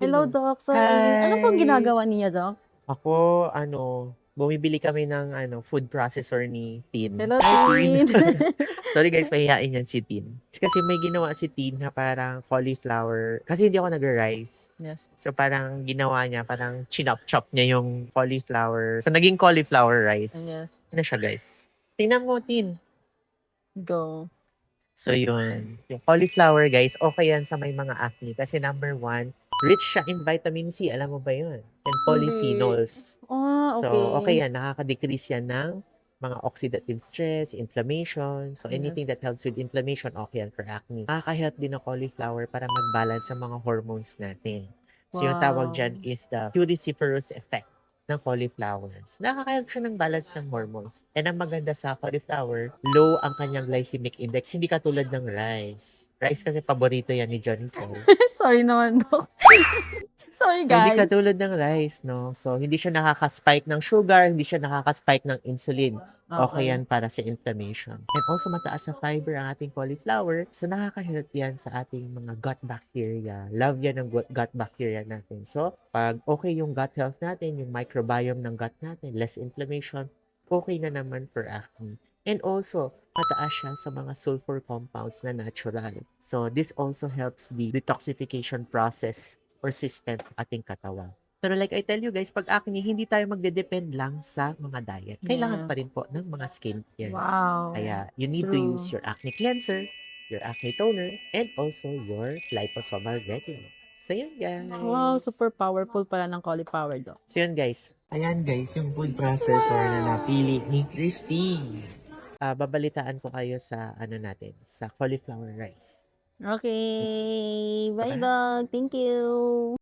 Hello, Hello. Doc. Sorry. Ano pong Hi! ginagawa niyo, Doc? Ako, bumibili kami ng food processor ni Tin. Hello, Hi, Tin! Tin. Sorry guys, mahihain yan si Tin. Kasi may ginawa si Tin na parang cauliflower. Kasi hindi ako nag-rice. Yes. So parang ginawa niya, parang chinop-chop niya yung cauliflower. So naging cauliflower rice. Yes. Ano siya guys? Tingnan mo, Tin. Go. So yun, yung cauliflower guys, okay yan sa may mga acne. Kasi number one, rich siya in vitamin C. Alam mo ba yun? And Hindi. polyphenols. So okay Okay. yan, nakaka-decrease yan ng mga oxidative stress, inflammation. So anything Yes. that helps with inflammation, okay yan for acne. Nakaka-help din ng cauliflower para mag-balance sa mga hormones natin. So yung tawag Wow. dyan is the puriferous effect ng cauliflower. So, nakaka-help siya ng balance ng hormones. And ang maganda sa cauliflower, low ang kanyang glycemic index, hindi katulad ng rice. Rice kasi paborito yan ni Johnny Soul. Sorry naman, Doc. Sorry, So, hindi guys. katulad ng rice, no? So, hindi siya nakaka-spike ng sugar, hindi siya nakaka-spike ng insulin. Okay Okay. yan para sa inflammation. And also, mataas sa fiber ang ating cauliflower. So, nakaka-help yan sa ating mga gut bacteria. Love yan ng gut bacteria natin. So, pag okay yung gut health natin, yung microbiome ng gut natin, less inflammation, okay na naman for acne. And also, mataas siya sa mga sulfur compounds na natural. So, this also helps the detoxification process or system ng ating katawan. Pero like I tell you guys, pag acne, hindi tayo magde-depend lang sa mga diet. Kailangan Yeah. pa rin po ng mga skincare. Wow. Kaya you need to use True. your acne cleanser, your acne toner, and also your liposomal retinol. So yun Wow, guys. super powerful pala ng cauliflower, Doc. So yun guys. Ayan guys, yung food processor na napili ni Christy. Babalitaan ko kayo sa ano natin, sa cauliflower rice. Okay. Bye, Bye. Doc. Thank you.